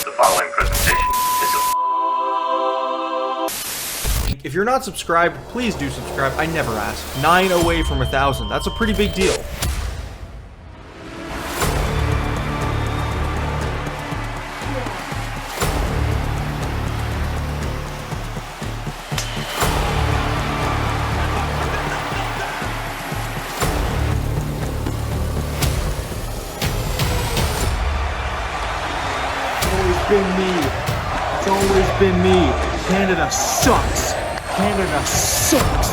The following presentation is If you're not subscribed, please do subscribe. I never ask. 9 away from 1,000. That's a pretty big deal. It's always been me. Canada sucks. Canada sucks.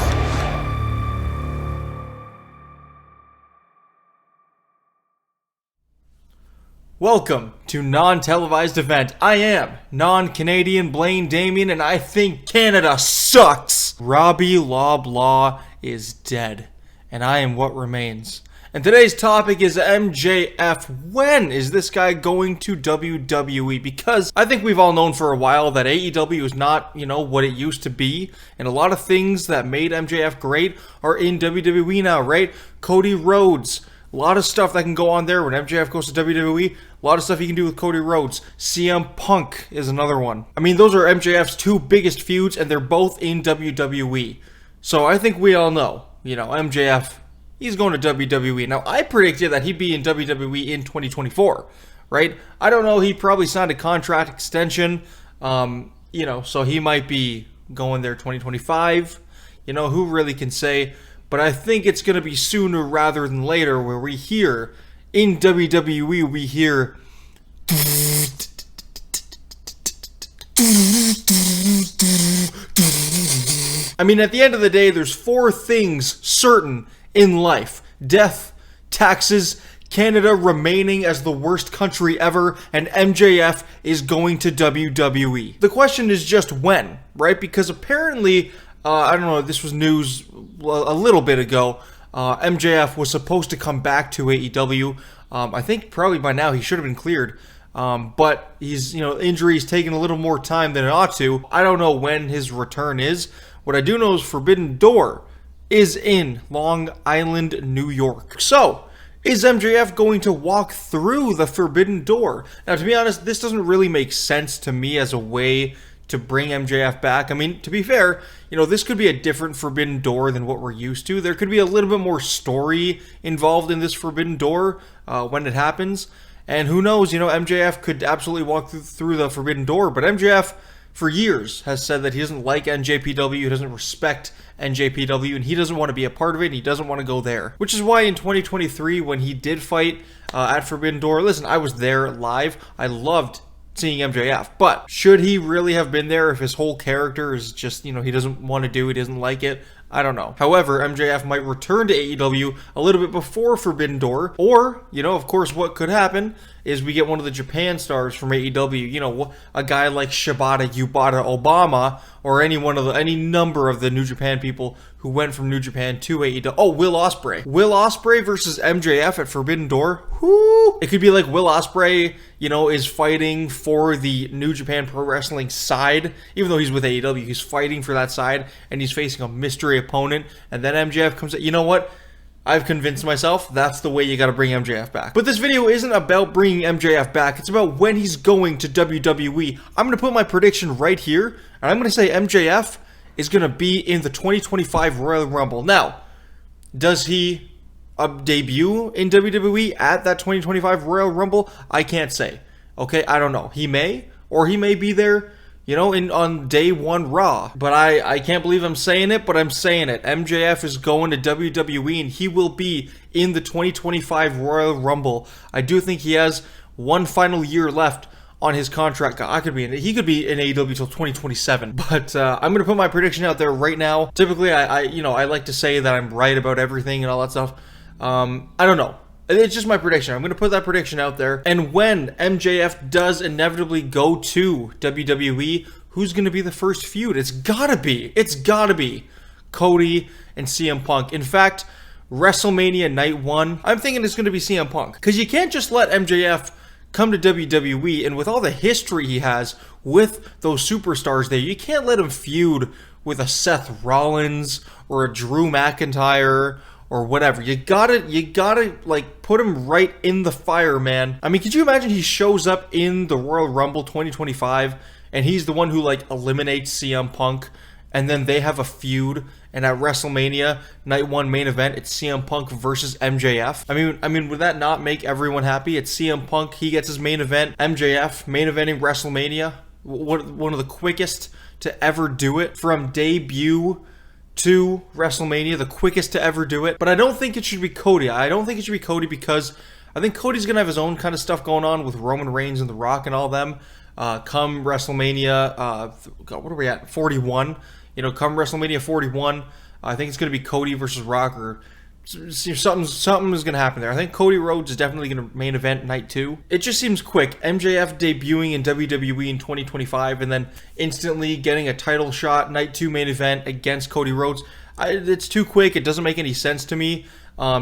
Welcome to non-televised event. I am non-Canadian Blaine Damien, and I think Canada sucks. Robbie Loblaw is dead, and I am what remains. And today's topic is MJF. When is this guy going to WWE? Because I think we've all known for a while that AEW is not, what it used to be. And a lot of things that made MJF great are in WWE now, right? Cody Rhodes. A lot of stuff that can go on there when MJF goes to WWE. A lot of stuff he can do with Cody Rhodes. CM Punk is another one. I mean, those are MJF's two biggest feuds, and they're both in WWE. So I think we all know, MJF... he's going to WWE. Now, I predicted that he'd be in WWE in 2024, right? I don't know. He probably signed a contract extension, so he might be going there 2025. Who really can say? But I think it's going to be sooner rather than later where we hear, in WWE, we hear... I mean, at the end of the day, there's four things certain in life: death, taxes, Canada remaining as the worst country ever, and MJF is going to WWE. The question is just when, right? Because apparently, I don't know, this was news a little bit ago, MJF was supposed to come back to AEW. I think probably by now he should have been cleared. But he's, injuries taking a little more time than it ought to. I don't know when his return is. What I do know is Forbidden Door is in Long Island, New York. So, is MJF going to walk through the Forbidden Door? Now, to be honest, this doesn't really make sense to me as a way to bring MJF back. I mean, to be fair, this could be a different Forbidden Door than what we're used to. There could be a little bit more story involved in this Forbidden Door when it happens. And who knows, MJF could absolutely walk through the Forbidden Door, but MJF for years has said that he doesn't like NJPW, he doesn't respect NJPW, and he doesn't want to be a part of it, and he doesn't want to go there. Which is why in 2023, when he did fight at Forbidden Door, listen, I was there live, I loved seeing MJF, but should he really have been there if his whole character is just, he doesn't want to do it, he doesn't like it? I don't know. However, MJF might return to AEW a little bit before Forbidden Door, or, of course, what could happen is we get one of the Japan stars from AEW, a guy like Shibata, Yubata, Obama, or any number of the New Japan people who went from New Japan to AEW. Oh, Will Ospreay. Will Ospreay versus MJF at Forbidden Door. Whoo! It could be like Will Ospreay, is fighting for the New Japan Pro Wrestling side. Even though he's with AEW, he's fighting for that side, and he's facing a mystery opponent, and then MJF comes in. You know what? I've convinced myself that's the way you gotta bring MJF back. But this video isn't about bringing MJF back, it's about when he's going to WWE. I'm gonna put my prediction right here, and I'm gonna say MJF is gonna be in the 2025 Royal Rumble. Now, does he debut in WWE at that 2025 Royal Rumble? I can't say. Okay, I don't know. He may, or he may be there, on day one Raw. But I can't believe I'm saying it, but I'm saying it. MJF is going to WWE, and he will be in the 2025 Royal Rumble. I do think he has one final year left on his contract. He could be in AEW till 2027. But I'm gonna put my prediction out there right now. Typically, I like to say that I'm right about everything and all that stuff. I don't know. It's just my prediction. I'm going to put that prediction out there. And when MJF does inevitably go to WWE, who's going to be the first feud? It's gotta be Cody and CM Punk. In fact, WrestleMania Night 1, I'm thinking it's going to be CM Punk. Because you can't just let MJF come to WWE, and with all the history he has with those superstars there, you can't let him feud with a Seth Rollins or a Drew McIntyre or whatever. You gotta like put him right in the fire, man. I mean, could you imagine he shows up in the Royal Rumble 2025 and he's the one who like eliminates CM Punk, and then they have a feud, and at WrestleMania Night 1 main event, it's CM Punk versus MJF. I mean, would that not make everyone happy? It's CM Punk, he gets his main event, MJF main eventing WrestleMania. One of the quickest to ever do it, from debut to WrestleMania, the quickest to ever do it. But I don't think it should be Cody. I don't think it should be Cody because I think Cody's gonna have his own kind of stuff going on with Roman Reigns and The Rock and all them. Come WrestleMania, God, what are we at? 41. You know, come WrestleMania 41, I think it's going to be Cody versus Rock, or something is going to happen there. I think Cody Rhodes is definitely going to main event night 2. It just seems quick. MJF debuting in WWE in 2025 and then instantly getting a title shot, night 2 main event against Cody Rhodes. It's too quick. It doesn't make any sense to me.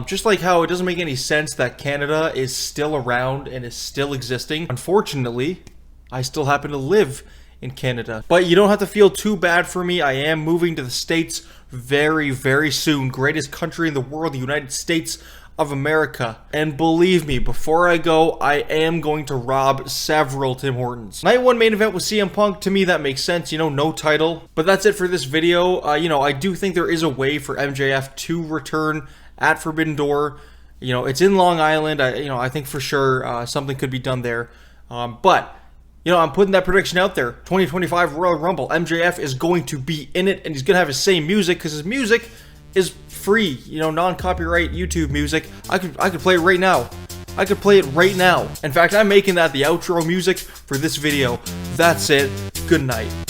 Just like how it doesn't make any sense that Canada is still around and is still existing. Unfortunately, I still happen to live in Canada. But you don't have to feel too bad for me. I am moving to the States very, very soon. Greatest country in the world, the United States of America. And believe me, before I go, I am going to rob several Tim Hortons. Night 1 main event with CM Punk, to me that makes sense, you know, no title. But that's it for this video. You know, I do think there is a way for MJF to return at Forbidden Door. You know, it's in Long Island. I think for sure something could be done there. But you know, I'm putting that prediction out there. 2025 Royal Rumble. MJF is going to be in it, and he's going to have his same music, because his music is free. You know, non-copyright YouTube music. I could play it right now. I could play it right now. In fact, I'm making that the outro music for this video. That's it. Good night.